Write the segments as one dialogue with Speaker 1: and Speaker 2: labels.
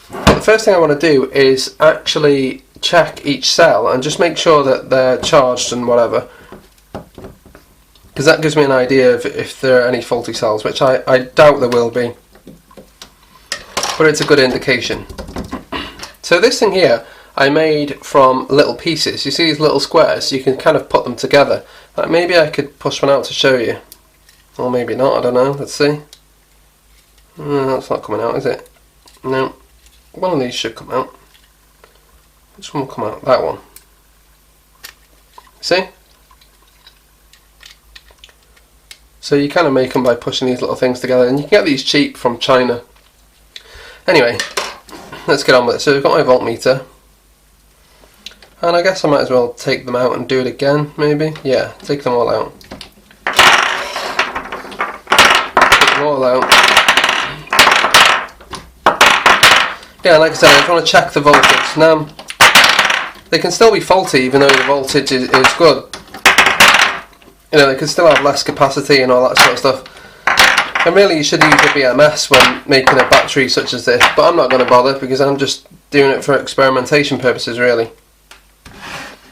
Speaker 1: But the first thing I want to do is actually check each cell and just make sure that they're charged and whatever, because that gives me an idea of if there are any faulty cells, which I doubt there will be, but it's a good indication. So this thing here I made from little pieces. You see these little squares? You can kind of put them together. Maybe I could push one out to show you, or maybe not, I don't know, let's see. That's not coming out, is it? No, one of these should come out. Which one will come out? That one. See? So you kind of make them by pushing these little things together, and you can get these cheap from China. Anyway, let's get on with it. So we've got my voltmeter, and I guess I might as well take them out and do it again, maybe? Yeah, take them all out. Take them all out. Yeah, like I said, I just want to check the voltage. Now, they can still be faulty even though the voltage is good. You know, they can still have less capacity and all that sort of stuff. And really you should use a BMS when making a battery such as this, but I'm not going to bother because I'm just doing it for experimentation purposes really.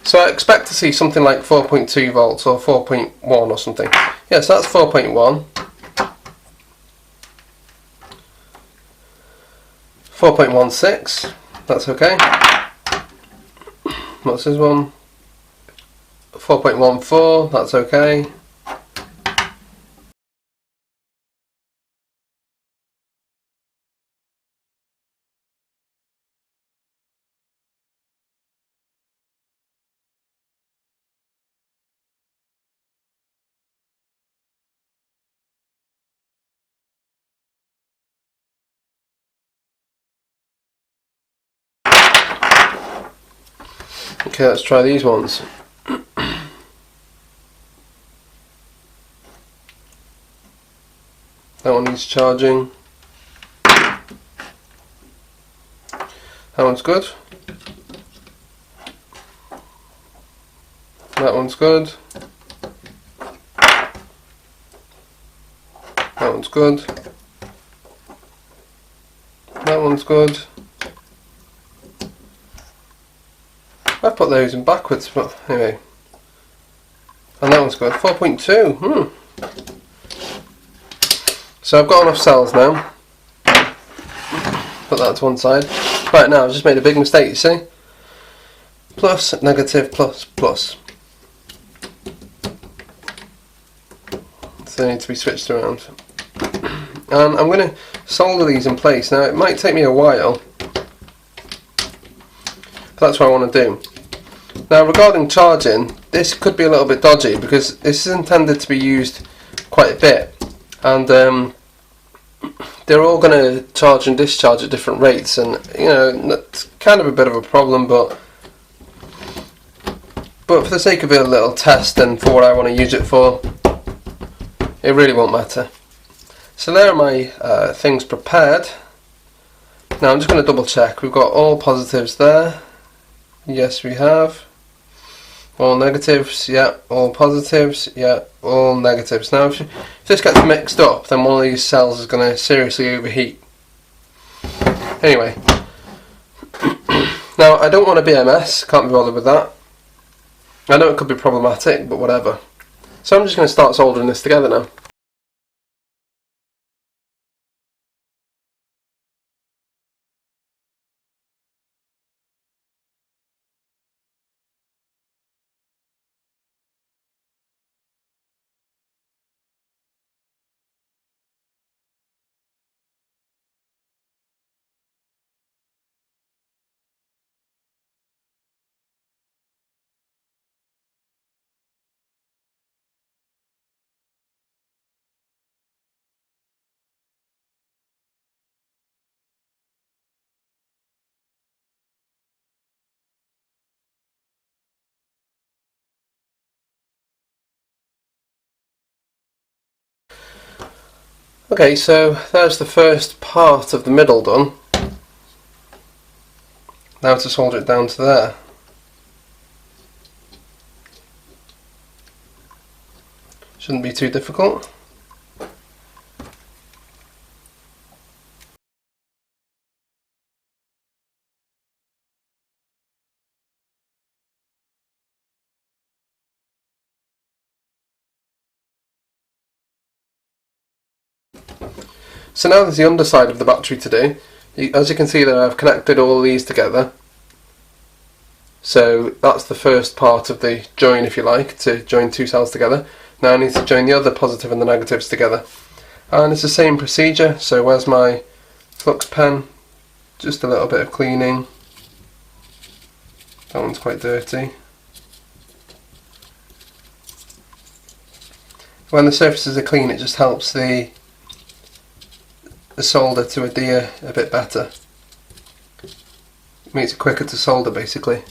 Speaker 1: So I expect to see something like 4.2 volts or 4.1 or something. Yeah, so that's 4.1. 4.16, that's okay. What's this one? 4.14, that's okay. Okay, let's try these ones. That one needs charging. That one's good. That one's good. That one's good. That one's good. I put those in backwards, but anyway. And that one's good. 4.2. So I've got enough cells now. Put that to one side. Right, now I've just made a big mistake, you see? Plus, negative, plus, plus. So they need to be switched around. And I'm going to solder these in place. Now it might take me a while, but that's what I want to do. Now regarding charging, this could be a little bit dodgy because this is intended to be used quite a bit, and they're all going to charge and discharge at different rates, and you know, that's kind of a bit of a problem, but for the sake of a little test and for what I want to use it for, it really won't matter. So there are my things prepared. Now I'm just going to double check. We've got all positives there. Yes, we have. All negatives, yeah. All positives, yeah. All negatives. Now if this gets mixed up, then one of these cells is going to seriously overheat. Anyway. Now I don't want a BMS, can't be bothered with that. I know it could be problematic, but whatever. So I'm just going to start soldering this together now. Okay, so there's the first part of the middle done. Now to solder it down to there. Shouldn't be too difficult. So now there's the underside of the battery to do. As you can see there, I've connected all these together. So that's the first part of the join, if you like, to join two cells together. Now I need to join the other positive and the negatives together. And it's the same procedure. So where's my flux pen? Just a little bit of cleaning. That one's quite dirty. When the surfaces are clean, it just helps the solder to adhere a bit better. It makes it quicker to solder, basically.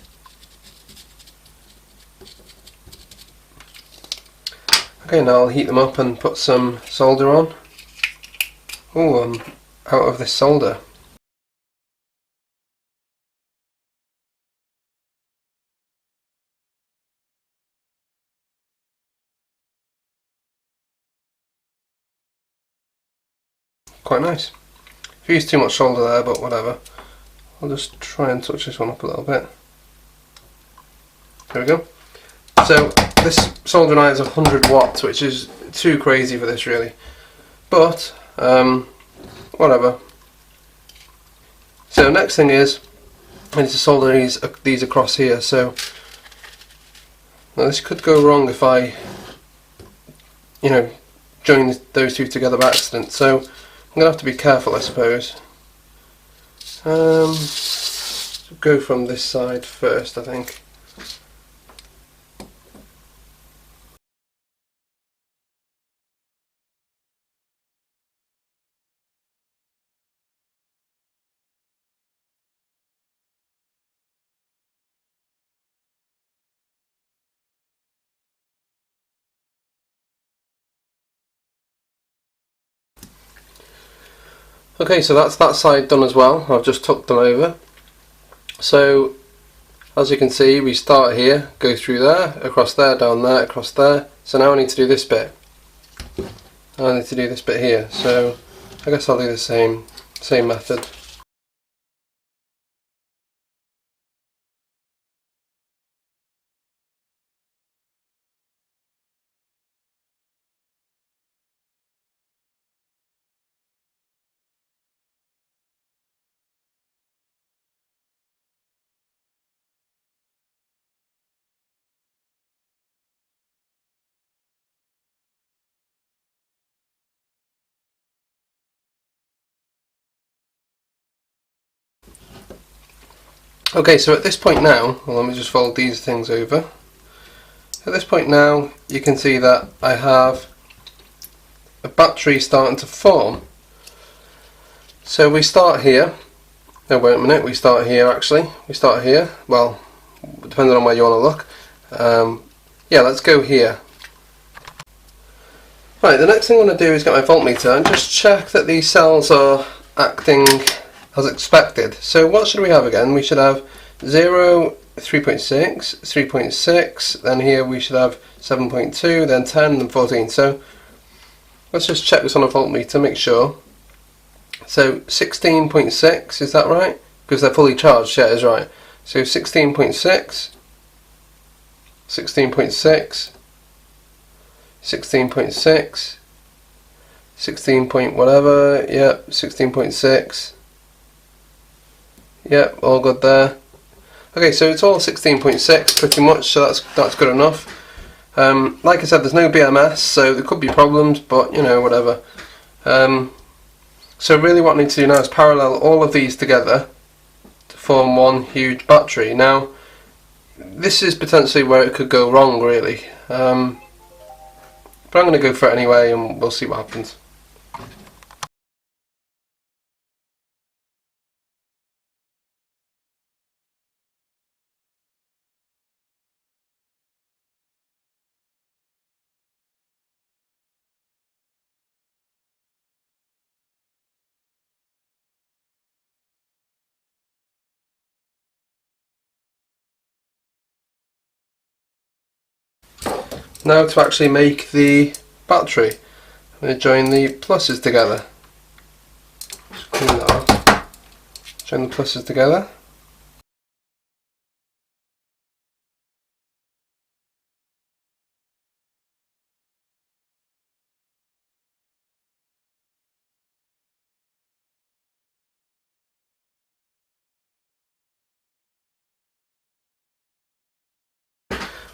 Speaker 1: Okay, now I'll heat them up and put some solder on. Oh, I'm out of this solder. Quite nice. I've used too much solder there, but whatever. I'll just try and touch this one up a little bit. There we go. So this soldering iron is 100 watts, which is too crazy for this really. But whatever. So next thing is I need to solder these across here. So now this could go wrong if I, join those two together by accident. So I'm going to have to be careful, I suppose. Go from this side first, I think. Okay, so that's that side done as well. I've just tucked them over. So as you can see, we start here, go through there, across there, down there, across there. So now I need to do this bit. I need to do this bit here. So I guess I'll do the same method. Okay, so at this point now, well, let me just fold these things over. At this point now, you can see that I have a battery starting to form. So we start here. No, wait a minute, we start here actually. We start here, well, depending on where you want to look. Yeah, let's go here. Right, the next thing I'm going to do is get my voltmeter and just check that these cells are acting as expected. So what should we have again? We should have 0, 3.6, 3.6, then here we should have 7.2, then 10, then 14. So let's just check this on a voltmeter, make sure. So 16.6, is that right? Because they're fully charged, yeah, it is right. So 16.6, 16.6, 16.6, 16 point whatever, yep, 16.6. Yep, all good there. Okay, so it's all 16.6 pretty much, so that's good enough. Like I said, there's no BMS, so there could be problems, but whatever. So really what I need to do now is parallel all of these together to form one huge battery. Now, this is potentially where it could go wrong really. But I'm going to go for it anyway and we'll see what happens. Now to actually make the battery, I'm going to join the pluses together. Just clean that off. Join the pluses together.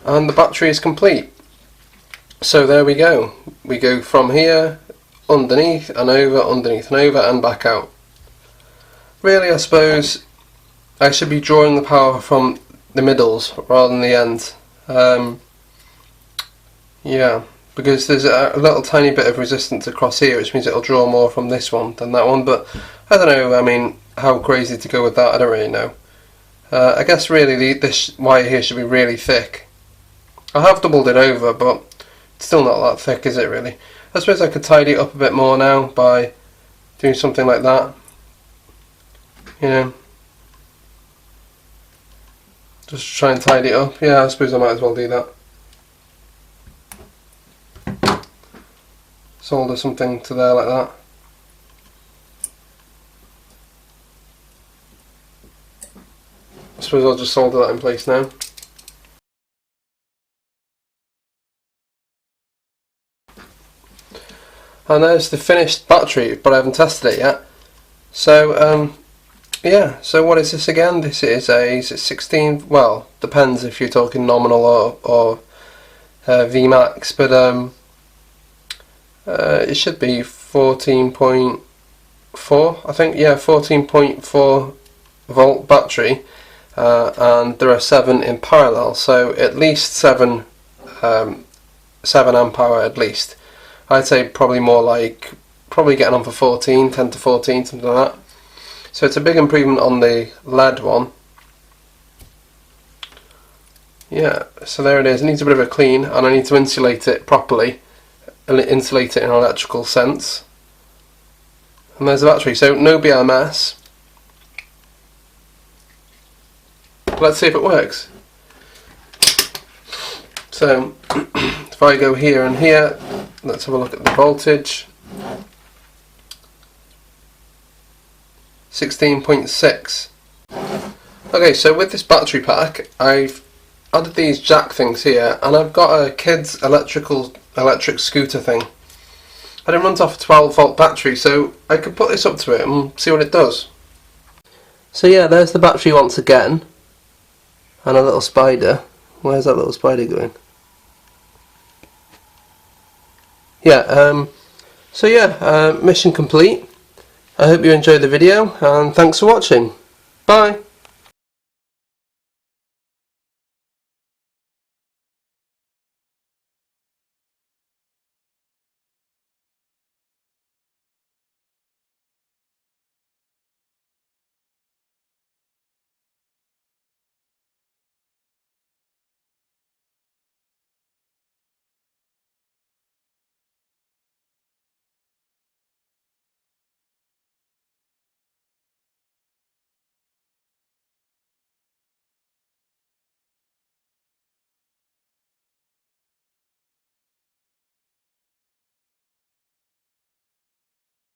Speaker 1: and the battery is complete. So there we go. We go from here, underneath and over, underneath and over, and back out. Really, I suppose I should be drawing the power from the middles rather than the ends. Yeah, because there's a little tiny bit of resistance across here, which means it'll draw more from this one than that one, but I don't know, I mean, how crazy to go with that, I don't really know. I guess really this wire here should be really thick. I have doubled it over, but it's still not that thick, is it really? I suppose I could tidy it up a bit more now by doing something like that. You know, just try and tidy it up. Yeah, I suppose I might as well do that. Solder something to there like that. I suppose I'll just solder that in place now. And there's the finished battery, but I haven't tested it yet. So yeah, so what is this again? This is a 16, well, depends if you're talking nominal or Vmax, but it should be 14.4, I think, yeah, 14.4 volt battery, and there are 7 in parallel, so at least 7 amp hour at least. I'd say probably more like, probably getting on for 14, 10 to 14, something like that. So it's a big improvement on the lead one. Yeah, so there it is. It needs a bit of a clean, and I need to insulate it properly, and insulate it in an electrical sense. And there's the battery, so no BMS. Let's see if it works. So if I go here and here, let's have a look at the voltage. 16.6. Okay, so with this battery pack, I've added these jack things here, and I've got a kid's electric scooter thing. And it runs off a 12 volt battery, so I could put this up to it and see what it does. So yeah, there's the battery once again, and a little spider. Where's that little spider going? Yeah, so yeah, mission complete. I hope you enjoyed the video, and thanks for watching. Bye!